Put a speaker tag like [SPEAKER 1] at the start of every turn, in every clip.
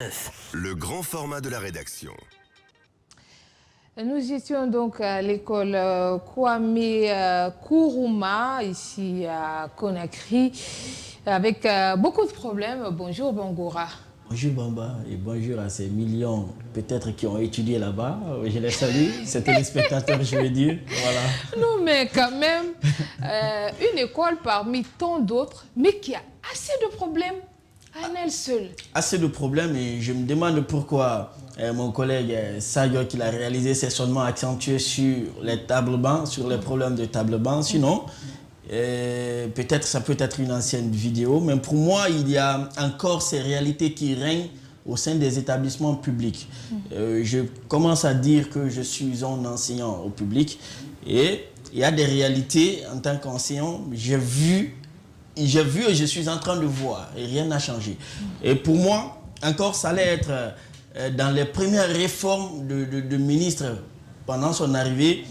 [SPEAKER 1] Le grand format de la rédaction.
[SPEAKER 2] Nous étions donc à l'école Kwame Nkrumah, ici à Conakry, avec beaucoup de problèmes. Bonjour Bangora.
[SPEAKER 3] Bonjour Bamba et bonjour à ces millions peut-être qui ont étudié là-bas. Je les salue, ces téléspectateurs, je veux dire. Voilà.
[SPEAKER 2] Non mais quand même, une école parmi tant d'autres, mais qui a assez de problèmes à elle seule.
[SPEAKER 3] Assez de problèmes et je me demande pourquoi mon collègue Sayo qui l'a réalisé s'est seulement accentué sur les tables bancs, sur les problèmes de tables bancs. Sinon, peut-être ça peut être une ancienne vidéo, mais pour moi, il y a encore ces réalités qui règnent au sein des établissements publics. Je commence à dire que je suis un enseignant au public et il y a des réalités en tant qu'enseignant. J'ai vu et je suis en train de voir et rien n'a changé. Et pour moi, encore, ça allait être dans les premières réformes de ministre pendant son arrivée,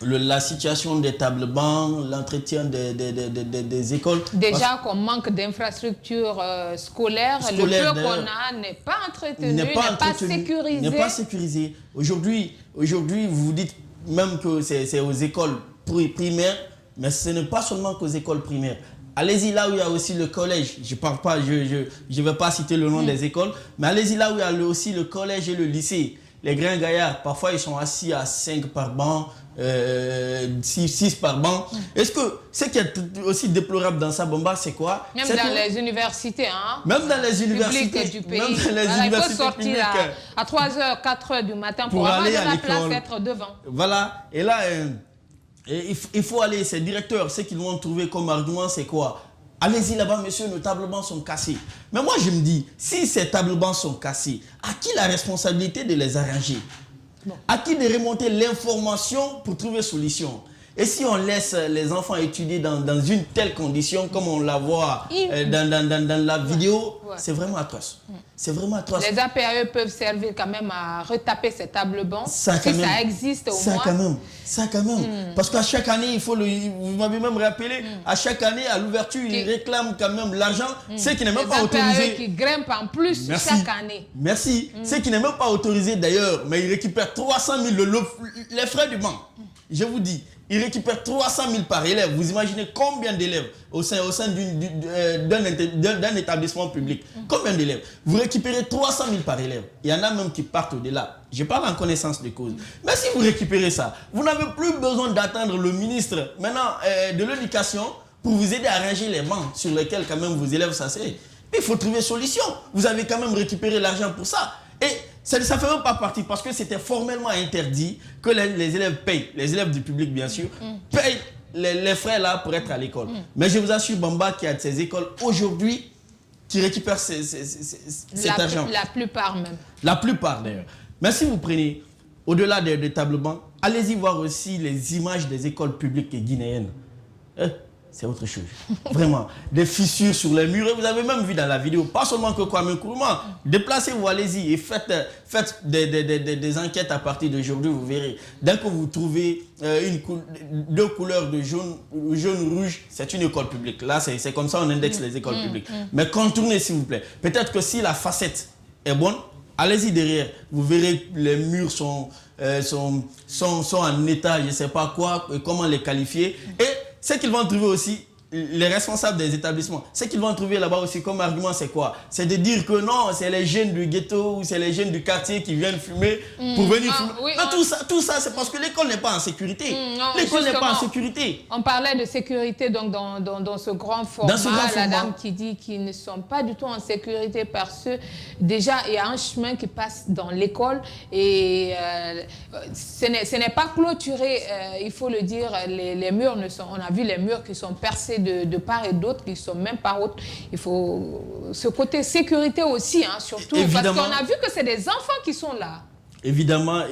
[SPEAKER 3] la situation des tables bancs, l'entretien des écoles.
[SPEAKER 2] Déjà qu'on manque d'infrastructures scolaires, le peu qu'on a n'est pas entretenu, n'est pas sécurisé.
[SPEAKER 3] N'est pas sécurisé. Aujourd'hui, vous vous dites même que c'est aux écoles primaires, mais ce n'est pas seulement qu'aux écoles primaires. Allez-y là où il y a aussi le collège. Je ne vais pas citer le nom des écoles, mais allez-y là où il y a aussi le collège et le lycée. Les grands gaillards, parfois ils sont assis à 5 par banc, 6 par banc. Est-ce que ce qui est aussi déplorable dans ça, Bomba, c'est quoi?
[SPEAKER 2] Même dans les universités, hein?
[SPEAKER 3] Même dans les universités
[SPEAKER 2] du pays.
[SPEAKER 3] Même dans les
[SPEAKER 2] voilà,
[SPEAKER 3] universités
[SPEAKER 2] il faut sortir à 3h, 4h du matin pour avoir de la place, être devant.
[SPEAKER 3] Voilà, et là, il faut aller, ces directeurs, ce qu'ils vont trouver comme argument, c'est quoi? Allez-y là-bas, monsieur, nos tables bancs sont cassés. Mais moi, je me dis, si ces tables bancs sont cassés, à qui la responsabilité de les arranger? À qui de remonter l'information pour trouver solution? Et si on laisse les enfants étudier dans une telle condition, comme on la voit dans la vidéo, c'est vraiment atroce. C'est vraiment atroce.
[SPEAKER 2] Les APAE peuvent servir quand même à retaper ces tables bancs, ça existe au moins.
[SPEAKER 3] Ça quand même. Parce qu'à chaque année, vous m'avez même rappelé, à chaque année, à l'ouverture, ils réclament quand même l'argent, ce qui n'est même pas autorisé.
[SPEAKER 2] Les APAE qui grimpent en plus chaque année.
[SPEAKER 3] Merci. Ce qui n'est même pas autorisé d'ailleurs, mais ils récupèrent 300 000 les frais du banc. Je vous dis, ils récupèrent 300 000 par élève. Vous imaginez combien d'élèves au sein d'un établissement public? Combien d'élèves? Vous récupérez 300 000 par élève. Il y en a même qui partent au-delà. Je parle en connaissance de cause. Mais si vous récupérez ça, vous n'avez plus besoin d'attendre le ministre maintenant de l'éducation pour vous aider à arranger les bancs sur lesquels quand même vos élèves s'asseyent. Il faut trouver solution. Vous avez quand même récupéré l'argent pour ça. Et ça ne fait même pas partie parce que c'était formellement interdit que les élèves payent, les élèves du public bien sûr, payent les frais là pour être à l'école. Mais je vous assure, Bamba, qu'il y a de ces écoles aujourd'hui qui récupèrent cet argent.
[SPEAKER 2] La plupart même.
[SPEAKER 3] La plupart d'ailleurs. Mais si vous prenez au-delà des tables bancs, allez-y voir aussi les images des écoles publiques guinéennes. C'est autre chose. Vraiment. Des fissures sur les murs. Et vous avez même vu dans la vidéo, pas seulement que Kwame Nkrumah. Déplacez-vous, allez-y et faites des enquêtes à partir d'aujourd'hui, vous verrez. Dès que vous trouvez deux couleurs de jaune, rouge, c'est une école publique. Là, c'est comme ça on indexe les écoles publiques. Mais contournez, s'il vous plaît. Peut-être que si la facette est bonne, allez-y derrière. Vous verrez que les murs sont en état, je ne sais pas quoi, comment les qualifier. Et ce qu'ils vont trouver aussi, les responsables des établissements, ce qu'ils vont trouver là-bas aussi comme argument, c'est quoi? C'est de dire que non, c'est les jeunes du ghetto ou c'est les jeunes du quartier qui viennent fumer pour venir fumer. Oui, tout ça, c'est parce que l'école n'est pas en sécurité. L'école n'est pas en sécurité.
[SPEAKER 2] On parlait de sécurité donc dans ce grand format. La dame qui dit qu'ils ne sont pas du tout en sécurité parce que déjà, il y a un chemin qui passe dans l'école et ce n'est pas clôturé, il faut le dire. Les murs on a vu les murs qui sont percés de part et d'autre, qui ne sont même pas hautes. Il faut ce côté sécurité aussi, hein, surtout, évidemment, parce qu'on a vu que c'est des enfants qui sont là.
[SPEAKER 3] Évidemment,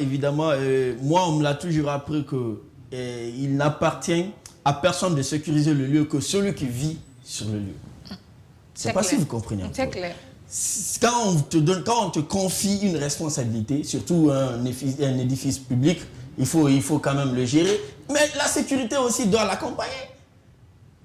[SPEAKER 3] moi on me l'a toujours appris qu'il n'appartient à personne de sécuriser le lieu que celui qui vit sur le lieu. C'est pas si vous comprenez.
[SPEAKER 2] C'est clair.
[SPEAKER 3] Quand on te confie une responsabilité, surtout un édifice public, il faut quand même le gérer. Mais la sécurité aussi doit l'accompagner.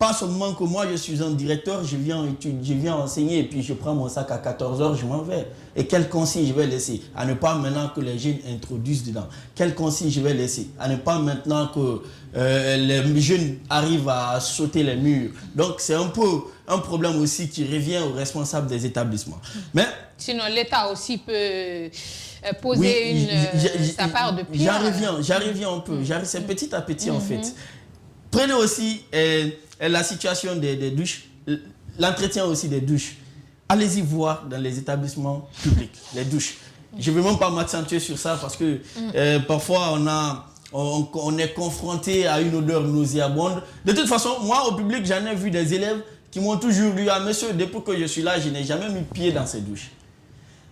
[SPEAKER 3] pas seulement que moi, je suis un directeur, je viens enseigner et puis je prends mon sac à 14 h, je m'en vais. Et quelles consignes je vais laisser? À ne pas maintenant que les jeunes introduisent dedans. Quelles consignes je vais laisser? À ne pas maintenant que les jeunes arrivent à sauter les murs. Donc, c'est un peu un problème aussi qui revient aux responsables des établissements. Mais
[SPEAKER 2] sinon, l'État aussi peut poser sa part de pierre.
[SPEAKER 3] J'y reviens un peu. C'est petit à petit, en fait. Prenez aussi la situation des douches, l'entretien aussi des douches. Allez-y voir dans les établissements publics, les douches. Je ne vais même pas m'accentuer sur ça parce que parfois on est confronté à une odeur nauséabonde. De toute façon, moi au public, j'en ai vu des élèves qui m'ont toujours dit « Ah monsieur, depuis que je suis là, je n'ai jamais mis pied dans ces douches. »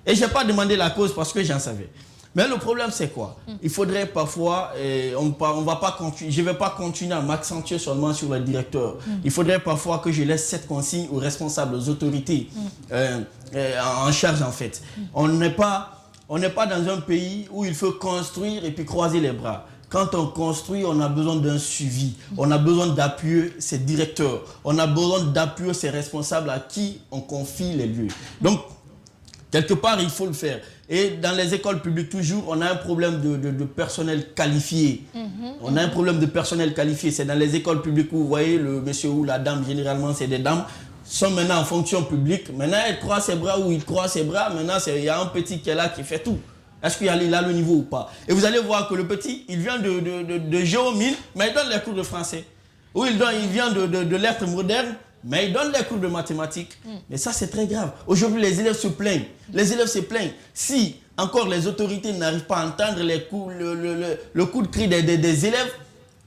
[SPEAKER 3] Et je n'ai pas demandé la cause parce que j'en savais. Mais le problème, c'est quoi? Il faudrait parfois, je ne vais pas continuer à m'accentuer seulement sur le directeur. Il faudrait parfois que je laisse cette consigne aux responsables, aux autorités en charge en fait. On n'est pas dans un pays où il faut construire et puis croiser les bras. Quand on construit, on a besoin d'un suivi. On a besoin d'appuyer ses directeurs. On a besoin d'appuyer ses responsables à qui on confie les lieux. Donc, quelque part, il faut le faire. Et dans les écoles publiques, toujours, on a un problème de personnel qualifié. On a un problème de personnel qualifié. C'est dans les écoles publiques où, vous voyez, le monsieur ou la dame, généralement, c'est des dames, sont maintenant en fonction publique. Maintenant, elle croise ses bras ou il croise ses bras. Maintenant, il y a un petit qui est là qui fait tout. Est-ce qu'il a le niveau ou pas? Et vous allez voir que le petit, il vient de géomine, mais il donne les cours de français. Ou il vient de lettres modernes, mais il donne les cours de mathématiques. Mais ça, c'est très grave. Aujourd'hui, les élèves se plaignent. Les élèves se plaignent. Si, encore, les autorités n'arrivent pas à entendre le coup de cri des élèves,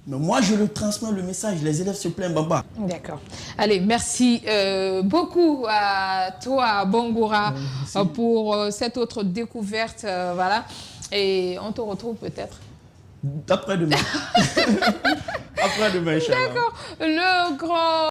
[SPEAKER 3] mais moi, je le transmets le message. Les élèves se plaignent, Baba.
[SPEAKER 2] D'accord. Allez, merci beaucoup à toi, Bongoura, pour cette autre découverte. Voilà. Et on te retrouve peut-être
[SPEAKER 3] après-demain. Après-demain, Inch'Allah.
[SPEAKER 2] D'accord. Le grand...